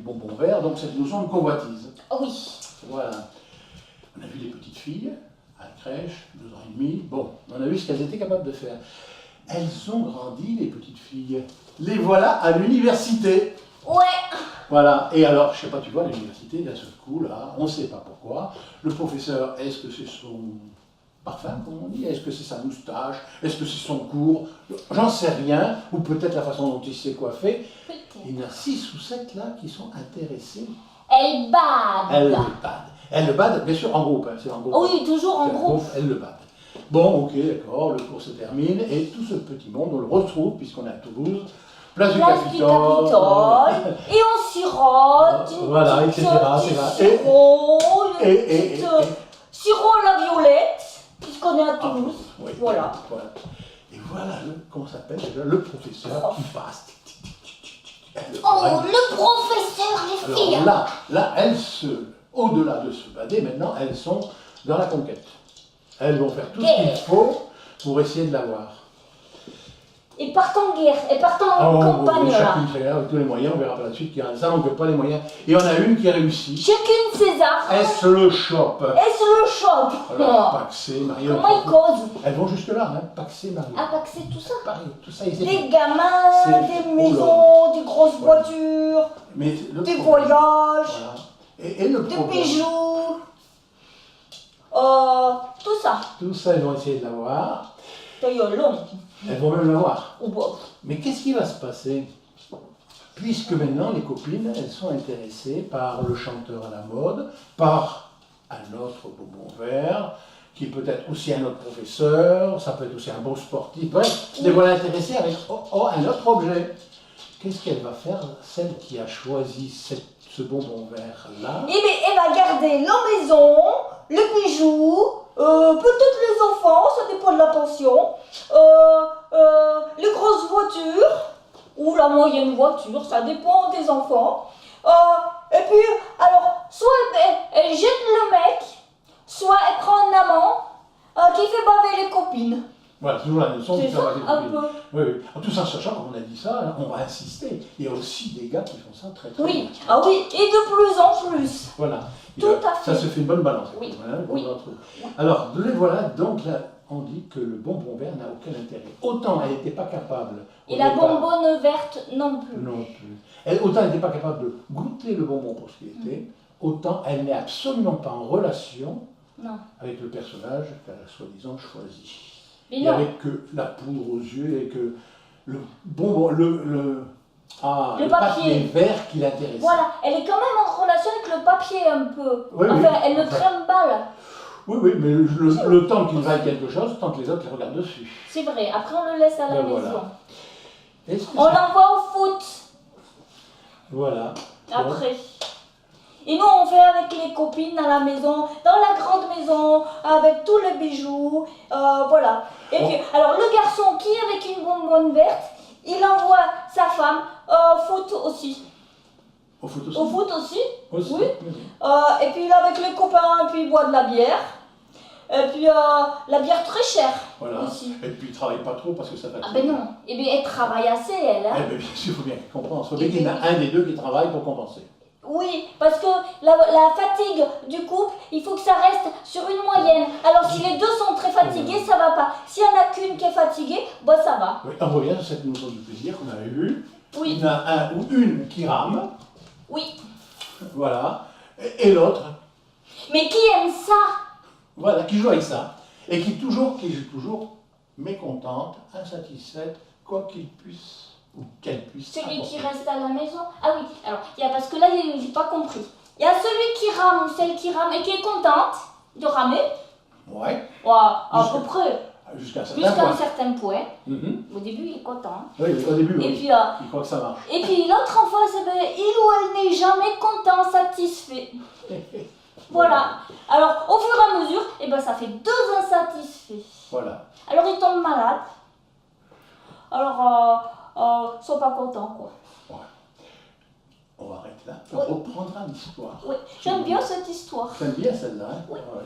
bonbon vert, donc cette notion de convoitise. Oh oui. Voilà. On a vu les petites filles à la crèche, 2 ans et demi. Bon, on a vu ce qu'elles étaient capables de faire. Elles ont grandi, les petites filles. Les voilà à l'université. Ouais. Voilà. Et alors, je sais pas, tu vois, à l'université, d'un seul coup, là, on ne sait pas pourquoi. Le professeur, est-ce que c'est son parfum, comme on dit? Est-ce que c'est sa moustache? Est-ce que c'est son cours? J'en sais rien. Ou peut-être la façon dont il s'est coiffé. Il y en a 6 ou 7 là qui sont intéressés. Elle bade. Elle le bade. Elle le bade, bien sûr, en groupe. Hein, c'est en groupe. Oui, toujours en groupe. Elle le bade. Bon, ok, d'accord, le cours se termine. Et tout ce petit monde, on le retrouve, puisqu'on est à Toulouse. Place du Capitole. Et on sirote. Voilà, etc. Sirop, Et sirop à la violette, puisqu'on est à Toulouse. Oui, voilà. Et voilà, comment s'appelle déjà, le professeur qui passe. Oh, le professeur, les filles. Alors là, elles au-delà de se bader, maintenant, elles sont dans la conquête. Elles vont faire tout ce qu'il faut pour essayer de l'avoir. Elles partent en guerre, elles partent en campagne là. Chacune fait avec tous les moyens, on verra par la suite qu'il y en a, ça n'en pas les moyens. Et on a une qui a réussi. Chacune ses armes. Elle se le chope. Elle se le chope. Alors, Paxé, Marie. Comment ils causent? Elles vont jusque là, hein. Paxé, Marie. Ah, Paxé, tout ça. Pareil, tout ça, Des gamins, des maisons, des grosses voitures, des voyages, voilà. Et le des problème, bijoux, tout ça. tout ça, elles vont essayer de l'avoir. D'ailleurs, long. Elles vont même l'avoir. Ou bof. Mais qu'est-ce qui va se passer? Puisque maintenant, les copines, elles sont intéressées par le chanteur à la mode, par un autre bonbon vert, qui peut être aussi un autre professeur, ça peut être aussi un bon sportif. Bref, les voilà intéressées avec un autre objet. Qu'est-ce qu'elle va faire, celle qui a choisi ce bonbon vert-là? Eh bien, elle va garder la maison, le bijou, peut-être les enfants, ça dépend de la pension, les grosses voitures, ou la moyenne voiture, ça dépend des enfants. Et puis, alors, soit elle jette le mec, soit elle prend un amant qui fait baver les copines. Voilà, toujours la leçon C'est qui ça, un peu. Oui, oui. En tout ça, sachant, comme on a dit ça, on va insister. Il y a aussi des gars qui font ça très très Oui, bien. ah oui, et de plus en plus. Voilà. Tout à fait. Ça se fait une bonne balance. Oui, Voilà, oui. Alors, les voilà, donc là, on dit que le bonbon vert n'a aucun intérêt. Autant elle n'était pas capable. Et la bonbonne verte non plus. Non plus. Autant elle n'était pas capable de goûter le bonbon pour ce qu'il était, autant elle n'est absolument pas en relation avec le personnage qu'elle a soi-disant choisi. Mais et avec la poudre aux yeux et que le bonbon, le papier vert qui l'intéresse. Voilà, elle est quand même en relation avec le papier un peu. Oui, enfin, oui, elle le trimballe. Oui, oui, mais le temps qu'il vaille quelque chose, tant que les autres les regardent dessus. C'est vrai, après on le laisse à la maison. Voilà. On l'envoie au foot. Voilà. Après. Et nous, on fait avec les copines à la maison, dans la grande maison, avec tous les bijoux, voilà. Et puis, alors le garçon qui est avec une bonbonne verte, il envoie sa femme au foot aussi. Au foot aussi? Au foot aussi, oui. Et puis là, avec les copains, puis il boit de la bière. Et puis la bière très chère aussi. Et puis il ne travaille pas trop parce que ça fatigue. Ah ben non, et bien elle travaille assez elle. Hein. Eh bien sûr, il faut bien qu'elle compense. Il faut bien qu'il y en a un des deux qui travaille pour compenser. Oui, parce que la fatigue du couple, il faut que ça reste sur une moyenne. Alors si les deux sont très fatigués, ça va pas. S'il n'y en a qu'une qui est fatiguée, bah ça va. Oui, on revient sur cette notion du plaisir qu'on avait vue. Oui. Il y en a un ou une qui rame. Oui. Voilà. Et l'autre. Mais qui aime ça? Voilà, qui joue avec ça. Et qui joue toujours mécontente, insatisfaite, quoi qu'il puisse. Ou qu'elle puisse. Celui qui reste à la maison. Ah oui, alors, parce que là, j'ai pas compris. Il y a celui qui rame ou celle qui rame et qui est contente de ramer. Ouais. À peu près. Jusqu'à un certain point. Au début, il est content. Oui, au début, et puis, il croit que ça marche. Et puis l'autre en face, il ou elle n'est jamais content, satisfait. Voilà. Alors, au fur et à mesure, ça fait deux insatisfaits. Voilà. Alors, ils tombent malades. Alors, ils sont pas contents, quoi. Ouais. On va arrêter là. On reprendra l'histoire. Oui, j'aime bien cette histoire. T'aimes bien celle-là, hein? Oui. Ouais.